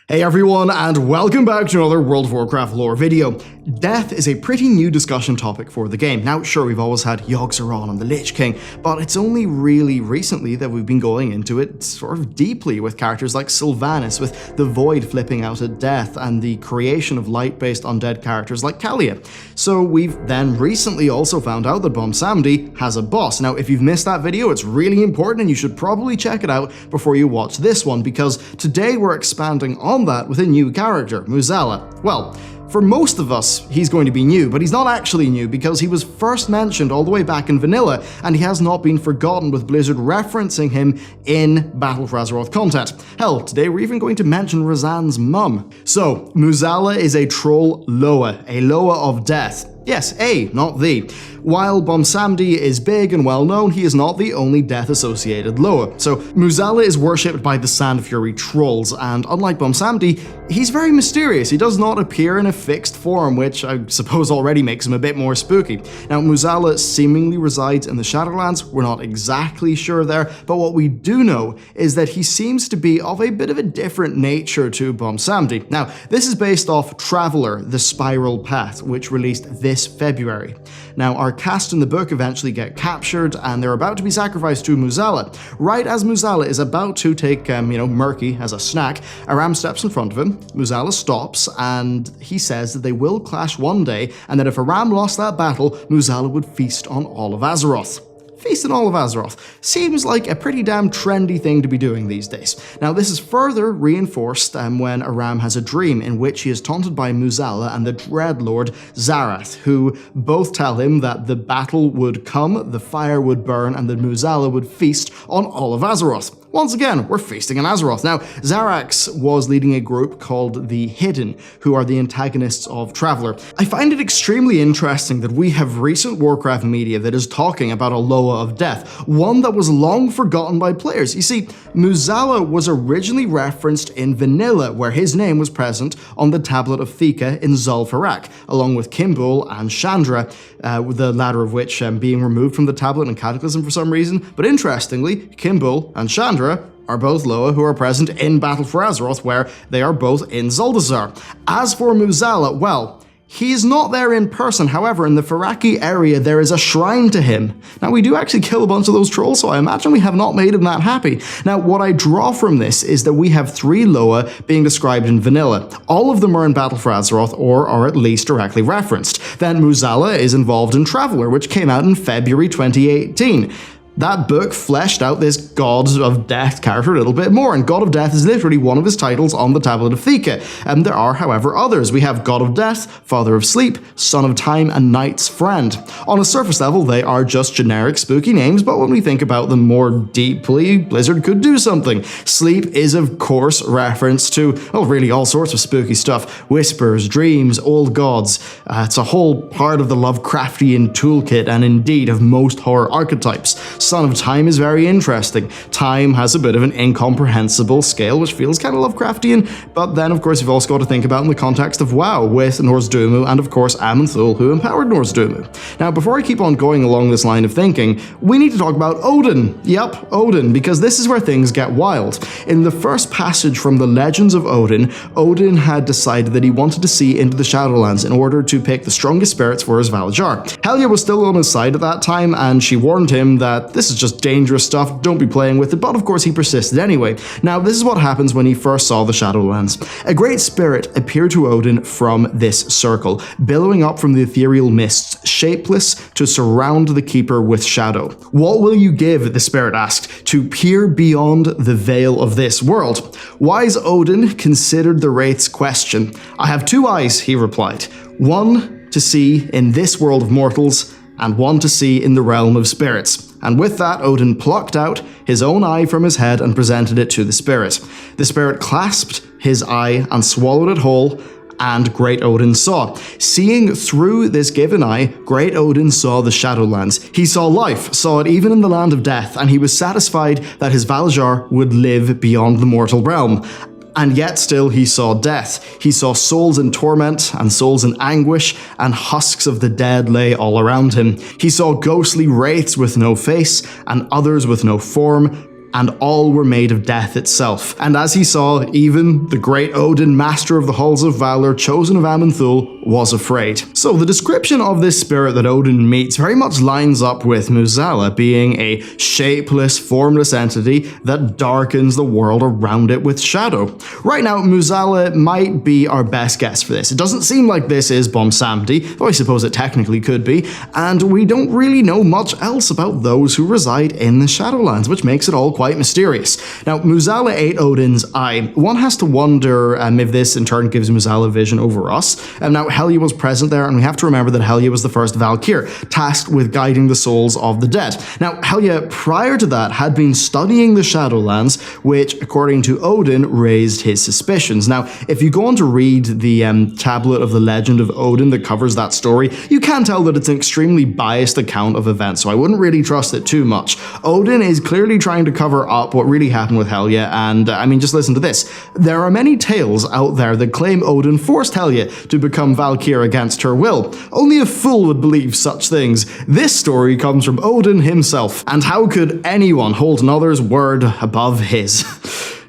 Hey everyone, and welcome back to another World of Warcraft lore video. Death is a pretty new discussion topic for the game. Now, sure, we've always had Yogg-Saron and the Lich King, but it's only really recently that we've been going into it sort of deeply with characters like Sylvanas, with the Void flipping out at death, and the creation of light-based undead characters like Kalia. So we've then recently also found out that Bwonsamdi has a boss. Now, if you've missed that video, it's really important and you should probably check it out before you watch this one, because today we're expanding on that with a new character, Mueh'zala. Well, for most of us, he's going to be new, but he's not actually new because he was first mentioned all the way back in vanilla, and he has not been forgotten, with Blizzard referencing him in Battle for Azeroth content. Hell, today we're even going to mention Razan's mum. So, Mueh'zala is a troll Loa, a Loa of death. Yes, A, not the. While Bwonsamdi is big and well known, he is not the only death-associated Loa. So, Mueh'zala is worshipped by the Sand Fury trolls, and unlike Bwonsamdi, he's very mysterious. He does not appear in a fixed form, which I suppose already makes him a bit more spooky. Now, Mueh'zala seemingly resides in the Shadowlands. We're not exactly sure there, but what we do know is that he seems to be of a bit of a different nature to Bwonsamdi. Now, this is based off Traveler, the Spiral Path, which released this February. Now, our cast in the book eventually get captured, and they're about to be sacrificed to Mueh'zala. Right as Mueh'zala is about to take, Murky as a snack, Aram steps in front of him. Mueh'zala stops, and he says that they will clash one day, and that if Aram lost that battle, Mueh'zala would feast on all of Azeroth. Feast on all of Azeroth seems like a pretty damn trendy thing to be doing these days. Now, this is further reinforced when Aram has a dream in which he is taunted by Mueh'zala and the Dreadlord Xarath, who both tell him that the battle would come, the fire would burn, and that Mueh'zala would feast on all of Azeroth. Once again, we're feasting on Azeroth. Now, Xarax was leading a group called the Hidden, who are the antagonists of Traveler. I find it extremely interesting that we have recent Warcraft media that is talking about a Loa of death, one that was long forgotten by players. You see, Mueh'zala was originally referenced in vanilla, where his name was present on the Tablet of Thika in Zul'Farrak, along with Kimbul and Chandra, the latter of which being removed from the tablet in Cataclysm for some reason. But interestingly, Kimbul and Chandra are both Loa who are present in Battle for Azeroth, where they are both in Zuldazar. As for Mueh'zala, well, he is not there in person. However, in the Faraki area, there is a shrine to him. Now, we do actually kill a bunch of those trolls, so I imagine we have not made him that happy. Now, what I draw from this is that we have 3 Loa being described in vanilla. All of them are in Battle for Azeroth, or are at least directly referenced. Then Mueh'zala is involved in Traveler, which came out in February 2018. That book fleshed out this God of Death character a little bit more, and God of Death is literally one of his titles on the Tablet of Thika. And there are, however, others. We have God of Death, Father of Sleep, Son of Time, and Night's Friend. On a surface level, they are just generic spooky names, but when we think about them more deeply, Blizzard could do something. Sleep is, of course, reference to, well, really all sorts of spooky stuff. Whispers, dreams, old gods. It's a whole part of the Lovecraftian toolkit, and indeed of most horror archetypes. Son of Time is very interesting. Time has a bit of an incomprehensible scale, which feels kind of Lovecraftian, but then of course you've also got to think about in the context of WoW, with Nozd'umu and of course Aman'Thul, who empowered Nozd'umu. Now, before I keep on going along this line of thinking, we need to talk about Odyn. Yep, Odyn, because this is where things get wild. In the first passage from the Legends of Odyn, Odyn had decided that he wanted to see into the Shadowlands in order to pick the strongest spirits for his Valajar. Helya was still on his side at that time, and she warned him that this is just dangerous stuff, don't be playing with it, but of course he persisted anyway. Now, this is what happens when he first saw the Shadowlands. A great spirit appeared to Odyn from this circle, billowing up from the ethereal mists, shapeless, to surround the keeper with shadow. What will you give, the spirit asked, to peer beyond the veil of this world? Wise Odyn considered the wraith's question. I have 2 eyes, he replied. One to see in this world of mortals, and one to see in the realm of spirits. And with that, Odyn plucked out his own eye from his head and presented it to the spirit. The spirit clasped his eye and swallowed it whole, and Great Odyn saw. Seeing through this given eye, Great Odyn saw the Shadowlands. He saw life, saw it even in the land of death, and he was satisfied that his Valajar would live beyond the mortal realm. And yet still he saw death. He saw souls in torment and souls in anguish, and husks of the dead lay all around him. He saw ghostly wraiths with no face, and others with no form, and all were made of death itself. And as he saw, even the great Odyn, master of the halls of valor, chosen of Aman'Thul, was afraid. So the description of this spirit that Odyn meets very much lines up with Mueh'zala being a shapeless, formless entity that darkens the world around it with shadow. Right now, Mueh'zala might be our best guess for this. It doesn't seem like this is Bwonsamdi, though I suppose it technically could be, and we don't really know much else about those who reside in the Shadowlands, which makes it all quite mysterious. Now, Mueh'zala ate Odyn's eye. One has to wonder if this in turn gives Mueh'zala vision over us. Now, Helya was present there, and we have to remember that Helya was the first Valkyr, tasked with guiding the souls of the dead. Now, Helya, prior to that, had been studying the Shadowlands, which, according to Odyn, raised his suspicions. Now, if you go on to read the tablet of the legend of Odyn that covers that story, you can tell that it's an extremely biased account of events, so I wouldn't really trust it too much. Odyn is clearly trying to cover up what really happened with Helya, and I mean, just listen to this. There are many tales out there that claim Odyn forced Helya to become Valkyr against her will. Only a fool would believe such things. This story comes from Odyn himself, and how could anyone hold another's word above his?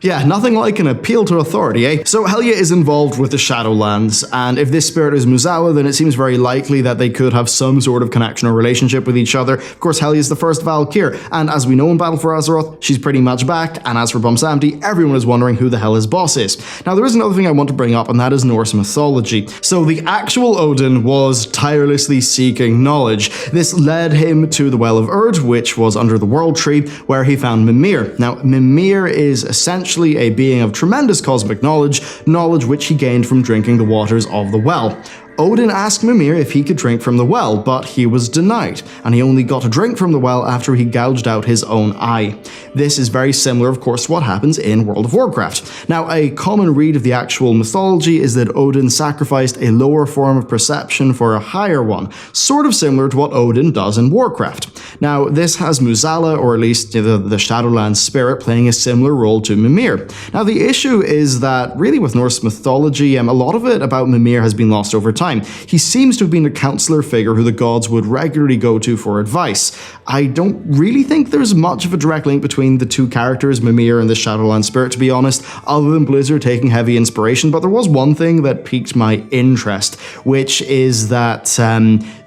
Yeah, nothing like an appeal to authority, eh? So Helya is involved with the Shadowlands, and if this spirit is Mueh'zala, then it seems very likely that they could have some sort of connection or relationship with each other. Of course, Helya is the first Valkyr, and as we know in Battle for Azeroth, she's pretty much back, and as for Bwonsamdi, everyone is wondering who the hell his boss is. Now, there is another thing I want to bring up, and that is Norse mythology. So the actual Odyn was tirelessly seeking knowledge. This led him to the Well of Erd, which was under the World Tree, where he found Mimir. Now, Mimir is essentially a being of tremendous cosmic knowledge which he gained from drinking the waters of the well. Odyn asked Mimir if he could drink from the well, but he was denied, and he only got a drink from the well after he gouged out his own eye. This is very similar, of course, to what happens in World of Warcraft. Now, a common read of the actual mythology is that Odyn sacrificed a lower form of perception for a higher one, sort of similar to what Odyn does in Warcraft. Now, this has Mueh'zala, or at least the Shadowlands spirit, playing a similar role to Mimir. Now, the issue is that, really with Norse mythology, a lot of it about Mimir has been lost over time. He seems to have been a counselor figure who the gods would regularly go to for advice. I don't really think there's much of a direct link between the two characters, Mimir and the Shadowland spirit, to be honest, other than Blizzard taking heavy inspiration, but there was one thing that piqued my interest, which is that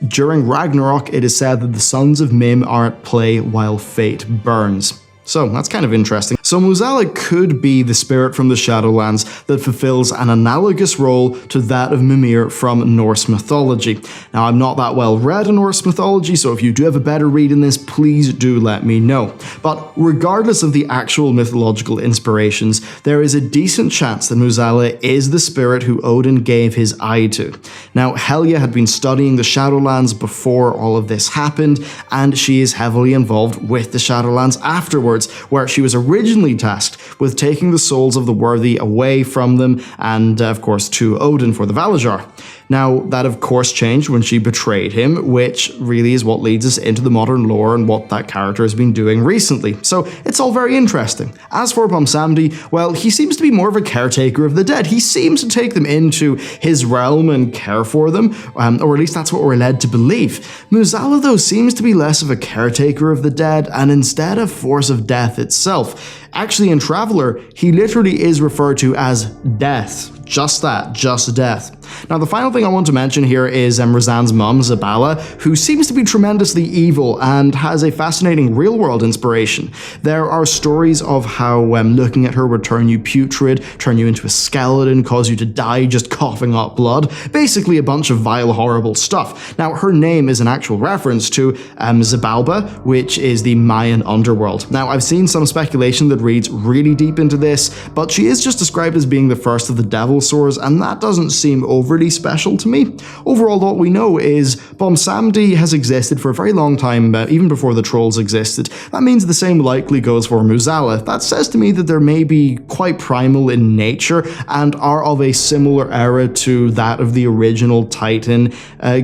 during Ragnarok, it is said that the sons of Mim are at play while fate burns. So that's kind of interesting. So Mueh'zala could be the spirit from the Shadowlands that fulfills an analogous role to that of Mimir from Norse mythology. Now, I'm not that well read in Norse mythology, so if you do have a better read in this, please do let me know. But regardless of the actual mythological inspirations, there is a decent chance that Mueh'zala is the spirit who Odyn gave his eye to. Now, Helya had been studying the Shadowlands before all of this happened, and she is heavily involved with the Shadowlands afterwards, where she was originally tasked with taking the souls of the worthy away from them and, of course, to Odyn for the Valajar. Now, that of course changed when she betrayed him, which really is what leads us into the modern lore and what that character has been doing recently. So it's all very interesting. As for Bwonsamdi, well, he seems to be more of a caretaker of the dead. He seems to take them into his realm and care for them, or at least that's what we're led to believe. Mueh'zala, though, seems to be less of a caretaker of the dead and instead a force of death itself. Actually, in Traveler, he literally is referred to as death. Just that, just death. Now, the final thing I want to mention here is Razan's mum, Zabala, who seems to be tremendously evil and has a fascinating real-world inspiration. There are stories of how looking at her would turn you putrid, turn you into a skeleton, cause you to die just coughing up blood. Basically a bunch of vile, horrible stuff. Now, her name is an actual reference to Xibalba, which is the Mayan underworld. Now, I've seen some speculation that reads really deep into this, but she is just described as being the first of the devil swords, and that doesn't seem overly special to me. Overall, what we know is Bwonsamdi has existed for a very long time, even before the trolls existed. That means the same likely goes for Mueh'zala. That says to me that they may be quite primal in nature and are of a similar era to that of the original Titan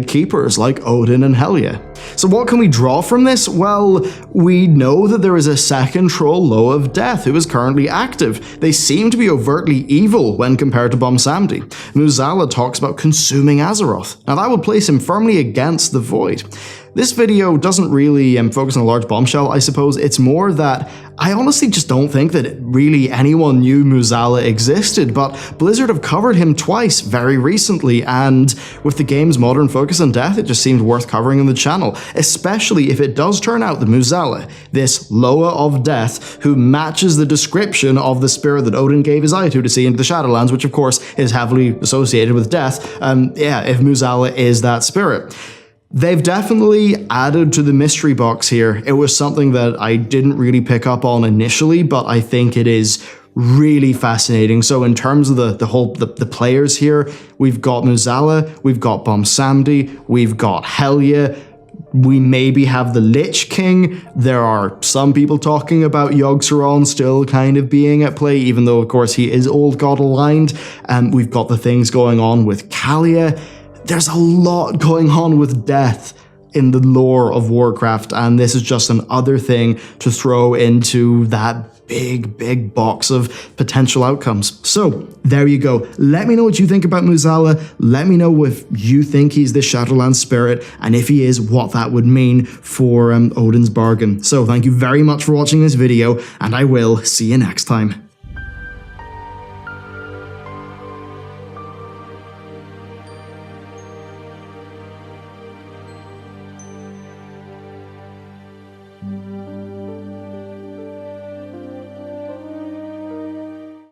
keepers like Odyn and Helya. So what can we draw from this? Well, we know that there is a second troll, Low of Death, who is currently active. They seem to be overtly evil when compared to Bwonsamdi. Mueh'zala talks about consuming Azeroth. Now that would place him firmly against the Void. This video doesn't really focus on a large bombshell, I suppose. It's more that I honestly just don't think that really anyone knew Mueh'zala existed, but Blizzard have covered him twice very recently, and with the game's modern focus on death, it just seemed worth covering on the channel, especially if it does turn out that Mueh'zala, this Loa of Death, who matches the description of the spirit that Odyn gave his eye to see into the Shadowlands, which of course is heavily associated with death, if Mueh'zala is that spirit. They've definitely added to the mystery box here. It was something that I didn't really pick up on initially, but I think it is really fascinating. So in terms of the players here, we've got Mueh'zala, we've got Bwonsamdi, we've got Helya, we maybe have the Lich King. There are some people talking about Yogg-Saron still kind of being at play, even though of course he is old god aligned. We've got the things going on with Kalia. There's a lot going on with death in the lore of Warcraft, and this is just another thing to throw into that big box of potential outcomes. So there you go. Let me know what you think about Mueh'zala. Let me know if you think he's the Shadowlands spirit, and if he is, what that would mean for Odyn's bargain. So thank you very much for watching this video, and I will see you next time.